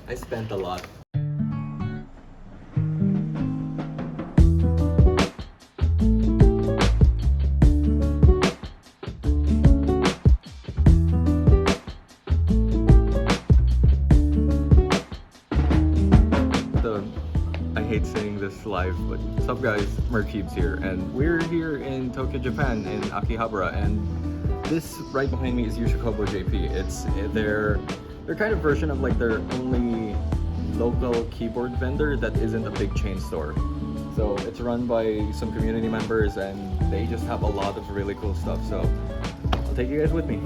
I spent a lot. I hate saying this live, but what's up guys, Merkeebs here, and we're here in Tokyo, Japan, in Akihabara, and this right behind me is Yushakobo JP. It's their kind of version of like their only local keyboard vendor that isn't a big chain store. So it's run by some community members and they just have a lot of really cool stuff, so I'll take you guys with me.